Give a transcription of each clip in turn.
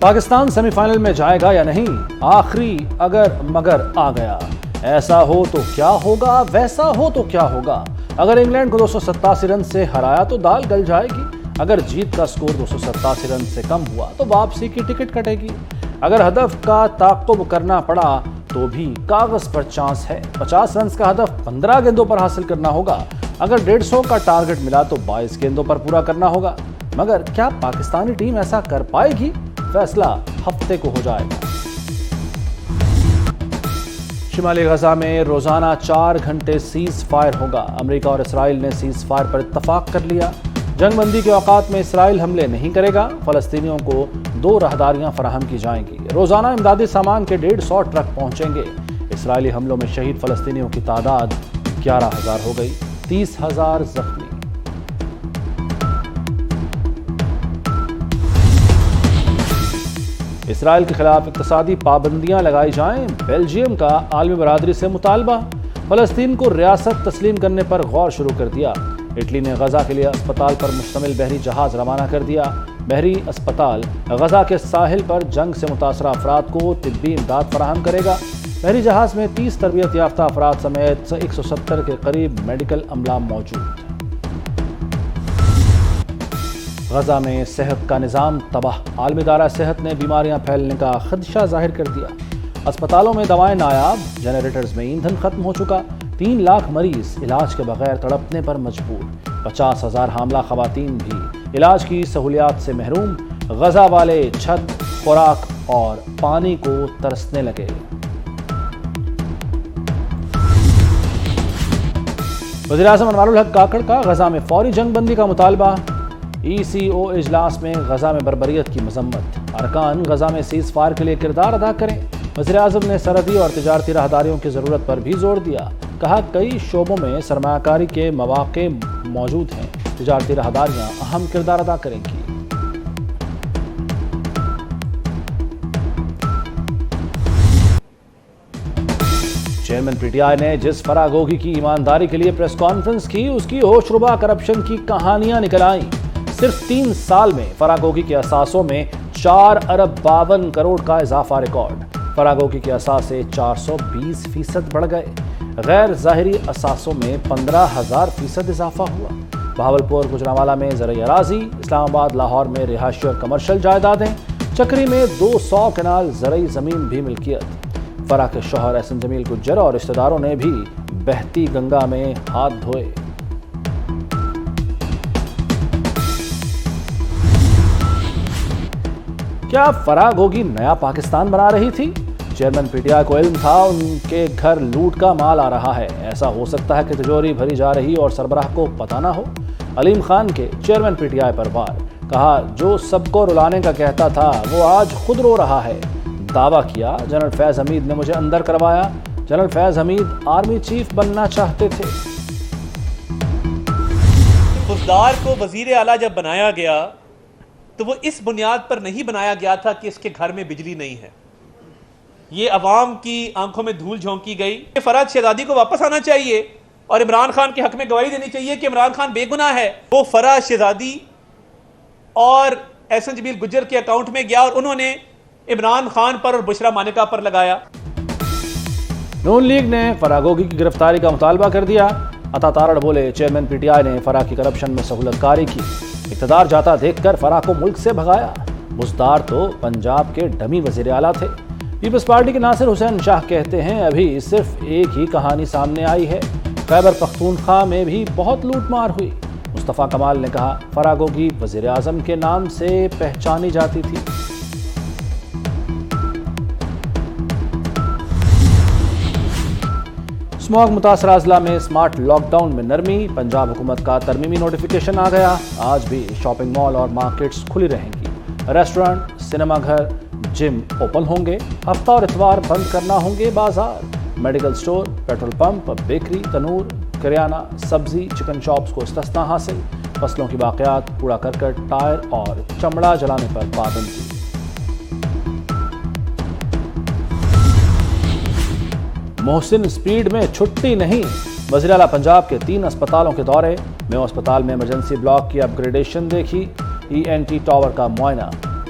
Pakistan semi final میں جائے گا یا نہیں؟ آخری اگر مگر آ گیا۔ ایسا ہو تو کیا ہوگا، ویسا ہو تو کیا ہوگا؟ اگر انگلینڈ کو 287 رن سے ہرایا تو دال گل جائے گی۔ اگر جیت کا سکور 287 رن سے کم ہوا تو واپسی کی ٹکٹ کٹے گی۔ اگر ہدف کا تعاقب کرنا پڑا تو بھی کاغذ پر چانس ہے۔ 50 رنز کا ہدف 15 گیندوں پر حاصل کرنا ہوگا۔ اگر 150 کا ٹارگٹ ملا تو 22 گیندوں پر پورا کرنا ہوگا۔ مگر کیا پاکستانی ٹیم ایسا کر پائے گی؟ فیصلہ ہفتے کو ہو جائے گا۔ شمالی غزہ میں روزانہ 4 گھنٹے سیز فائر ہوگا۔ امریکہ اور اسرائیل نے سیز فائر پر اتفاق کر لیا۔ جنگ بندی کے اوقات میں اسرائیل حملے نہیں کرے گا۔ فلسطینیوں کو 2 راہداریاں فراہم کی جائیں گی۔ روزانہ امدادی سامان کے 150 ٹرک پہنچیں گے۔ اسرائیلی حملوں میں شہید فلسطینیوں کی تعداد 11,000 ہو گئی، 30,000 زخمی۔ اسرائیل کے خلاف اقتصادی پابندیاں لگائی جائیں، بیلجیم کا عالمی برادری سے مطالبہ۔ فلسطین کو ریاست تسلیم کرنے پر غور شروع کر دیا۔ اٹلی نے غزہ کے لیے اسپتال پر مشتمل بحری جہاز روانہ کر دیا۔ بحری اسپتال غزہ کے ساحل پر جنگ سے متاثرہ افراد کو طبی امداد فراہم کرے گا۔ بحری جہاز میں 30 تربیت یافتہ افراد سمیت 170 کے قریب میڈیکل عملہ موجود۔ غزہ میں صحت کا نظام تباہ۔ عالمی ادارہ صحت نے بیماریاں پھیلنے کا خدشہ ظاہر کر دیا۔ اسپتالوں میں دوائیں نایاب، جنریٹرز میں ایندھن ختم ہو چکا۔ 3 لاکھ مریض علاج کے بغیر تڑپنے پر مجبور۔ 50,000 حاملہ خواتین بھی علاج کی سہولیات سے محروم۔ غزہ والے چھت، خوراک اور پانی کو ترسنے لگے۔ وزیراعظم انوار الحق کاکڑ کا غزہ میں فوری جنگ بندی کا مطالبہ۔ ECO اجلاس میں غزہ میں بربریت کی مذمت۔ ارکان غزہ میں سیز فائر کے لیے کردار ادا کریں۔ وزیراعظم نے سرحدی اور تجارتی راہداریوں کی ضرورت پر بھی زور دیا۔ کہا کئی شعبوں میں سرمایہ کاری کے مواقع موجود ہیں، تجارتی راہداریاں اہم کردار ادا کریں گی۔ چیئرمین PTI نے جس فرح گوگی کی ایمانداری کے لیے پریس کانفرنس کی، اس کی ہوش ربا کرپشن کی کہانیاں نکل آئیں۔ صرف 3 سال میں فرح گوگی کے اثاثوں میں 4 ارب 52 کروڑ کا اضافہ ریکارڈ۔ فرح گوگی کے اثاثے 420% بڑھ گئے۔ غیر ظاہری اثاثوں میں 15,000% اضافہ ہوا۔ بہاولپور گجرانوالہ میں زرعی اراضی، اسلام آباد لاہور میں رہائشی اور کمرشل جائیدادیں، چکری میں 200 کنال زرعی زمین بھی ملکیت۔ فرح کے شوہر احسن جمیل گجر اور رشتہ داروں نے بھی بہتی گنگا میں ہاتھ دھوئے۔ کیا فرح گوگی نیا پاکستان بنا رہی تھی؟ چیئرمین PTI کو علم تھا ان کے گھر لوٹ کا مال آ رہا ہے۔ ایسا ہو سکتا ہے کہ تجوری بھری جا رہی اور سربراہ کو پتہ نہ ہو۔ علیم خان کے چیئرمین PTI پر وار۔ کہا جو سب کو رلانے کا کہتا تھا وہ آج خود رو رہا ہے۔ دعویٰ کیا جنرل فیض حمید نے مجھے اندر کروایا۔ جنرل فیض حمید آرمی چیف بننا چاہتے تھے۔ بزدار کو وزیر اعلیٰ جب بنایا گیا تو وہ اس بنیاد پر نہیں بنایا گیا تھا کہ اس کے گھر میں بجلی نہیں ہے۔ یہ عوام کی آنکھوں میں دھول جھونکی گئی۔ فرحت شہزادی کو واپس آنا چاہیے اور عمران خان کے حق میں گواہی دینی چاہیے کہ عمران خان بے گناہ ہے۔ وہ فرحت شہزادی اور احسن جمیل گجر کے اکاؤنٹ میں گیا اور انہوں نے عمران خان پر اور بشرا مانیکا پر لگایا۔ نون لیگ نے فرح گوگی کی گرفتاری کا مطالبہ کر دیا۔ عطا تارڑ بولے چیئرمین PTI نے فرح کی کرپشن میں سہولت کاری کی۔ اقتدار جاتا دیکھ کر فرح کو ملک سے بھگایا۔ بزدار تو پنجاب کے ڈمی وزیر اعلیٰ تھے۔ پیپلز پارٹی کے ناصر حسین شاہ کہتے ہیں ابھی صرف ایک ہی کہانی سامنے آئی ہے، خیبر پختونخوا میں بھی بہت لوٹ مار ہوئی۔ مصطفیٰ کمال نے کہا فرح گوگی وزیر اعظم کے نام سے پہچانی جاتی تھی۔ اسموگ متاثرہ اضلاع میں اسمارٹ لاک ڈاؤن میں نرمی۔ پنجاب حکومت کا ترمیمی نوٹیفیکیشن آ گیا۔ آج بھی شاپنگ مال اور مارکیٹس کھلی رہیں گی۔ ریسٹورنٹ، سنیما گھر، جم اوپن ہوں گے۔ ہفتہ اور اتوار بند کرنا ہوں گے بازار۔ Medical store, petrol pump, bakery, تنور، کریانہ، سبزی، چکن شاپس کو استثناء حاصل۔ فصلوں کی باقیات، کوڑا کرکٹ، ٹائر اور چمڑا جلانے پر پابندی۔ محسن اسپیڈ میں چھٹی نہیں۔ وزیر اعلیٰ پنجاب کے 3 اسپتالوں کے دورے۔ میو اسپتال میں ایمرجنسی بلاک کی اپ گریڈیشن دیکھی۔ ENT ٹاور کا معائنہ۔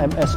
MS